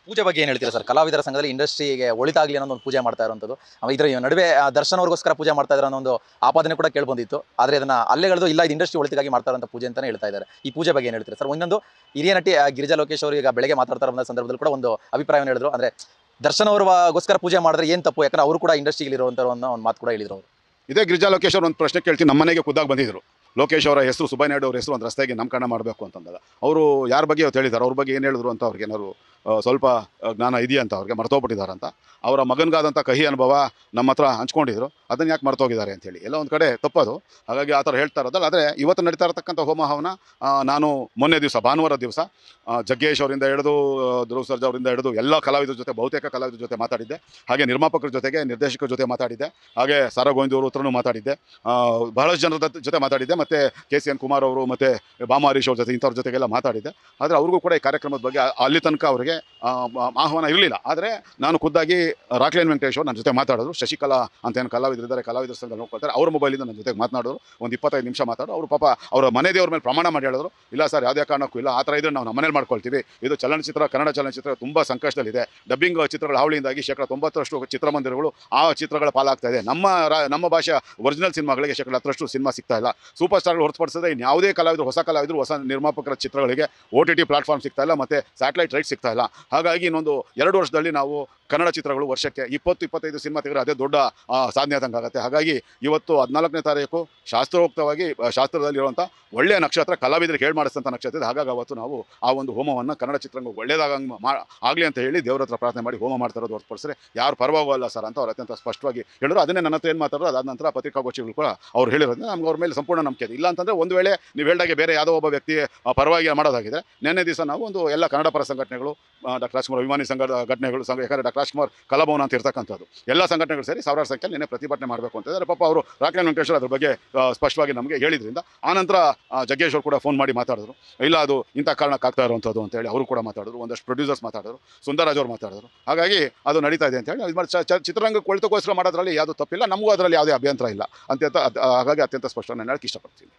ಪೂಜೆ ಬಗ್ಗೆ ಏನು ಹೇಳ್ತೀರಾ ಸರ್? ಕಲಾವಿದರ ಸಂಘದಲ್ಲಿ ಇಂಡಸ್ಟ್ರಿಗೆ ಒಳಿತಾಗಲಿ ಅನ್ನೋ ಒಂದು ಪೂಜೆ ಮಾಡ್ತಾ ಇರುವಂಥದ್ದು. ಇದರ ನಡುವೆ ದರ್ಶನ್ ಅವ್ರಿಗೋಸ್ಕರ ಪೂಜೆ ಮಾಡ್ತಾ ಇದ್ದಾರೆ ಅನ್ನೋ ಒಂದು ಆಪಾದನೆ ಕೂಡ ಕೇಳಿಬಂದಿತ್ತು. ಆದರೆ ಅದನ್ನ ಅಲ್ಲೆಗೆಳೆದು ಇಲ್ಲ ಇದು ಇಂಡಸ್ಟ್ರಿ ಒಳಿತಿಗಾಗಿ ಮಾಡ್ತಾ ಇರುವಂಥ ಪೂಜೆ ಅಂತಾನೆ ಹೇಳ್ತಾ ಇದ್ದಾರೆ. ಈ ಪೂಜೆ ಬಗ್ಗೆ ಏನು ಹೇಳ್ತೀರಾ ಸರ್? ಇನ್ನೊಂದು ಹಿರಿಯ ನಟಿ ಗಿರಿಜಾ ಲೋಕೇಶ್ ಅವರು ಈಗ ಬೆಳಗ್ಗೆ ಮಾತಾಡ್ತಾ ಇರೋ ಸಂದರ್ಭದಲ್ಲಿ ಕೂಡ ಒಂದು ಅಭಿಪ್ರಾಯವನ್ನು ಹೇಳಿದ್ರು. ಅಂದರೆ ದರ್ಶನ್ ಅವ್ರಿಗೋಸ್ಕರ ಪೂಜೆ ಮಾಡಿದ್ರೆ ಏನು ತಪ್ಪು? ಯಾಕಂದ್ರೆ ಅವರು ಕೂಡ ಇಂಡಸ್ಟ್ರಿಗೆ ಇರುವಂಥ ಒಂದು ಮಾತು ಕೂಡ ಹೇಳಿದ್ರು ಅವರು. ಇದೇ ಗಿರಿಜಾ ಲೋಕೇಶ್ ಅವರು ಒಂದು ಪ್ರಶ್ನೆ ಕೇಳ್ತೀನಿ. ನಮ್ಮ ಮನೆಗೆ ಖುದ್ದಾಗಿ ಬಂದಿದ್ರು. ಲೋಕೇಶ್ ಅವರ ಹೆಸರು, ಸುಬ್ಬಯ್ಯ ನಾಯ್ಡು ಅವ್ರ ಹೆಸರು ಒಂದು ರಸ್ತೆಗೆ ನಾಮಕರಣ ಮಾಡಬೇಕು ಅಂತಂದಾಗ ಅವರು ಯಾರ ಬಗ್ಗೆ ಇವತ್ತು ಹೇಳಿದ್ದಾರೆ, ಅವ್ರ ಬಗ್ಗೆ ಏನು ಹೇಳಿದ್ರು ಅಂತ ಅವ್ರಿಗೆ ಏನಾದ್ರು ಸ್ವಲ್ಪ ಜ್ಞಾನ ಇದೆಯಾ ಅಂತ ಅವ್ರಿಗೆ ಮರ್ತೋಗ್ಬಿಟ್ಟಿದ್ದಾರೆ. ಅವರ ಮಗನಿಗಾದಂಥ ಕಹಿ ಅನುಭವ ನಮ್ಮ ಹತ್ರ ಹಂಚ್ಕೊಂಡಿದ್ರು. ಅದನ್ನು ಯಾಕೆ ಮರ್ತೋಗಿದ್ದಾರೆ ಅಂತೇಳಿ ಎಲ್ಲ ಒಂದು ಕಡೆ ತಪ್ಪದು. ಹಾಗಾಗಿ ಆ ಥರ ಹೇಳ್ತಾ ಇರೋದಲ್ಲ. ಆದರೆ ಇವತ್ತು ನಡೀತಾ ಇರತಕ್ಕಂಥ ಹೋಮ ಹವನ ನಾನು ಮೊನ್ನೆ ದಿವಸ ಭಾನುವಾರ ದಿವಸ ಜಗ್ಗೇಶ್ ಅವರಿಂದ ಹಿಡಿದು ಧ್ರುವ ಸರ್ಜಾ ಅವರಿಂದ ಹಿಡಿದು ಎಲ್ಲ ಕಲಾವಿದರ ಜೊತೆ, ಬಹುತೇಕ ಕಲಾವಿದರ ಜೊತೆ ಮಾತಾಡಿದ್ದೆ. ಹಾಗೆ ನಿರ್ಮಾಪಕರ ಜೊತೆಗೆ, ನಿರ್ದೇಶಕರ ಜೊತೆ ಮಾತಾಡಿದ್ದೆ. ಹಾಗೆ ಸಾರಾ ಗೋವಿಂದ ಅವ್ರ ಹತ್ರನೂ ಮಾತಾಡಿದ್ದೆ. ಬಹಳಷ್ಟು ಜನರ ಜೊತೆ ಮಾತಾಡಿದ್ದೆ. ಮತ್ತು KCN ಕುಮಾರ್ ಅವರು ಮತ್ತು ಬಾಮ ಹರೀಶ್ ಅವ್ರ ಜೊತೆ ಇಂಥವ್ರ ಜೊತೆಗೆಲ್ಲ ಮಾತಾಡಿದ್ದೆ. ಆದರೆ ಅವ್ರಿಗೂ ಕೂಡ ಈ ಕಾರ್ಯಕ್ರಮದ ಬಗ್ಗೆ ಅಲ್ಲಿ ತನಕ ಅವರಿಗೆ ಆಹ್ವಾನ ಇರಲಿಲ್ಲ. ಆದರೆ ನಾನು ಖುದ್ದಾಗಿ ರಾಕ್ಲೈನ್ ವೆಂಕಟೇಶ್ ಅವರು ನನ್ನ ಜೊತೆ ಮಾತಾಡಿದ್ರು. ಶಶಿಕಲಾ ಅಂತ ಏನು ಕಲಾವಿದರಿದ್ದಾರೆ, ಕಲಾವಿದರ ಸಂಘ ನೋಡ್ಕೊಳ್ತಾರೆ, ಅವ್ರ ಮೊಬೈಲಿಂದ ನನ್ನ ಜೊತೆಗೆ ಮಾತನಾಡಿದ್ರು. ಒಂದು 25 ನಿಮಿಷ ಮಾತಾಡೋರು. ಅವರು ಪಾಪ ಅವರ ಮನೆ ದೇವ್ರ ಮೇಲೆ ಪ್ರಮಾಣ ಮಾಡಿ ಹೇಳಿದ್ರು, ಇಲ್ಲ ಸರ್ ಯಾವುದೇ ಕಾರಣಕ್ಕೂ ಇಲ್ಲ, ಆ ಥರ ಇದ್ರೆ ನಾವು ನಮ್ಮನೇಲಿ ಮಾಡ್ಕೊಳ್ತೀವಿ. ಇದು ಚಲನಚಿತ್ರ, ಕನ್ನಡ ಚಲನಚಿತ್ರ ತುಂಬ ಸಂಕಷ್ಟದಲ್ಲಿದೆ. ಡಬ್ಬಿಂಗ್ ಚಿತ್ರಗಳ ಹಾವಳಿಯಿಂದಾಗಿ 90% ಚಿತ್ರಮಂದಿರಗಳು ಆ ಚಿತ್ರಗಳ ಪಾಲಾಗ್ತಾ ಇದೆ. ನಮ್ಮ ಭಾಷೆಯ ಒರಿಜಿನಲ್ ಸಿನಿಮಾಗಳಿಗೆ 10% ಸಿನಿಮಾ ಸಿಗ್ತಾ ಇಲ್ಲ. ಸೂಪರ್ ಸ್ಟಾರ್ಗಳು ಹೊರತುಪಡಿಸಿದ್ರೆ ಇನ್ಯಾವುದೇ ಕಲಾವಿದರು, ಹೊಸ ಕಲಾವಿದರು, ಹೊಸ ನಿರ್ಮಾಪಕರ ಚಿತ್ರಗಳಿಗೆ OTT ಪ್ಲಾಟ್ಫಾರ್ಮ್ ಸಿಗ್ತಾ ಇಲ್ಲ, ಮತ್ತು ಸ್ಯಾಟಲೈಟ್ ರೈಟ್ ಸಿಗ್ತಾ ಇಲ್ಲ. ಹಾಗಾಗಿ ಇನ್ನೊಂದು 2 ವರ್ಷದಲ್ಲಿ ನಾವು ಕನ್ನಡ ಚಿತ್ರಗಳು ವರ್ಷಕ್ಕೆ 20-25 ಸಿನಿಮಾ ತೆಗೆದ್ರೆ ಅದೇ ದೊಡ್ಡ ಸಾಧನೆ ಆದಂಗೆ ಆಗುತ್ತೆ. ಹಾಗಾಗಿ ಇವತ್ತು 14ನೇ ತಾರೀಕು ಶಾಸ್ತ್ರೋಕ್ತವಾಗಿ ಶಾಸ್ತ್ರದಲ್ಲಿರುವಂಥ ಒಳ್ಳೆಯ ನಕ್ಷತ್ರ, ಕಲಾವಿದರಿಗೆ ಹೇಳಿ ಮಾಡಿಸಿದಂಥ ನಕ್ಷತ್ರ ಇದೆ. ಹಾಗಾಗಿ ಅವತ್ತು ನಾವು ಆ ಒಂದು ಹೋಮವನ್ನು ಕನ್ನಡ ಚಿತ್ರರಂಗ ಒಳ್ಳೆಯದಾಗಂಗೆ ಆಗಲಿ ಅಂತ ಹೇಳಿ ದೇವರ ಹತ್ರ ಪ್ರಾರ್ಥನೆ ಮಾಡಿ ಹೋಮ ಮಾಡ್ತಾ ಇರೋದು ಹೊರತುಪಡಿಸಿದ್ರೆ ಯಾರು ಪರವಾಗಲ್ಲ ಸರ್ ಅಂತ ಅವ್ರು ಅತ್ಯಂತ ಸ್ಪಷ್ಟವಾಗಿ ಹೇಳಿದ್ರು. ಅದನ್ನೇ ನನ್ನ ಹತ್ರ ಏನು ಮಾತಾಡೋದು, ಅದಾದ ನಂತರ ಪತ್ರಿಕಾಗೋಷ್ಠಿಗಳು ಕೂಡ ಅವ್ರು ಹೇಳಿರೋದು ನಮ್ಗೆ ಅವ್ರ ಮೇಲೆ ಸಂಪೂರ್ಣ ನಂಬಿಕೆ ಇದೆ. ಇಲ್ಲ ಅಂತಂದರೆ ಒಂದು ವೇಳೆ ನೀವು ಹೇಳಿದಾಗೆ ಬೇರೆ ಯಾವುದೋ ಒಬ್ಬ ವ್ಯಕ್ತಿ ಪರವಾಗಿ ಮಾಡೋದಾಗಿದೆ, ನಿನ್ನೆ ದಿವಸ ನಾವು ಒಂದು ಎಲ್ಲ ಕನ್ನಡ ಪರ ಸಂಘಟನೆಗಳು, ಡಾಕ್ಟರ್ ರಾಜ್ಕುಮಾರ್ ಅಭಿಮಾನಿ ಸಂಘದ ಘಟನೆಗಳು, ಯಾಕಂದರೆ ಡಾಕ್ಟರ್ ರಾಜ್ಕುಮಾರ್ ಕಲಾಭವನ ಅಂತ ಇರ್ತಕ್ಕಂಥದ್ದು ಎಲ್ಲ ಸಂಘಟನೆಗಳು ಸೇರಿ ಸಾವಿರಾರು ಸಂಖ್ಯೆಯಲ್ಲಿ ನಿನ್ನೆ ಪ್ರತಿಭಟನೆ ಮಾಡಬೇಕು ಅಂತ ಇದ್ದಾರೆ. ಪಾಪ ಅವರು ರಾಕ್ಲೈನ್ ವೆಂಕಟೇಶ್ವರ ಅದ್ರ ಬಗ್ಗೆ ಸ್ಪಷ್ಟವಾಗಿ ನಮಗೆ ಹೇಳಿದ್ರಿಂದ ಆನಂತರ ಜಗ್ಗೇಶ್ ಅವರು ಕೂಡ ಫೋನ್ ಮಾಡಿ ಮಾತಾಡಿದ್ರು. ಇಲ್ಲ ಅದು ಇಂಥ ಕಾರಣಕ್ಕೆ ಆಗ್ತಾ ಇರುವಂಥದ್ದು ಅಂತೇಳಿ ಅವರು ಕೂಡ ಮಾತಾಡಿದ್ರು. ಒಂದಷ್ಟು ಪ್ರೊಡ್ಯೂಸರ್ಸ್ ಮಾತಾಡಿದ್ರು, ಸುಂದರರಾಜ್ ಅವರು ಮಾತಾಡಿದ್ರು. ಹಾಗಾಗಿ ಅದು ನಡೀತಾ ಇದೆ ಅಂತ ಹೇಳಿ ಚಿತ್ರರಂಗಕ್ಕೆ ಒಳಿತಕ್ಕೋಸ್ಕರ ಮಾಡೋದ್ರಲ್ಲಿ ಯಾವುದೂ ತಪ್ಪಿಲ್ಲ, ನಮಗೂ ಅದರಲ್ಲಿ ಯಾವುದೇ ಅಭ್ಯಂತರ ಇಲ್ಲ ಅಂತ ಹಾಗಾಗಿ ಅತ್ಯಂತ ಸ್ಪಷ್ಟ ನಾನು ಹೇಳಕ್ಕೆ ಇಷ್ಟಪಡ್ತೀನಿ.